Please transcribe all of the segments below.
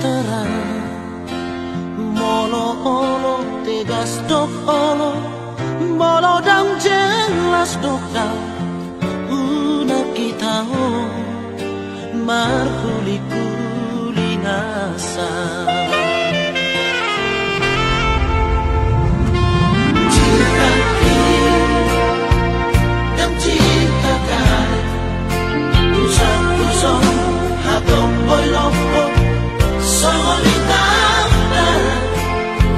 terang molo olo tegas dok olo molo dang jelas dok dang una kita markuli kuli nasa cinta ini dan cinta kan usah usah hatong boy lopo solitanda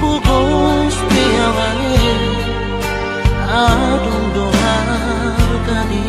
pugos piawani adung dohar kani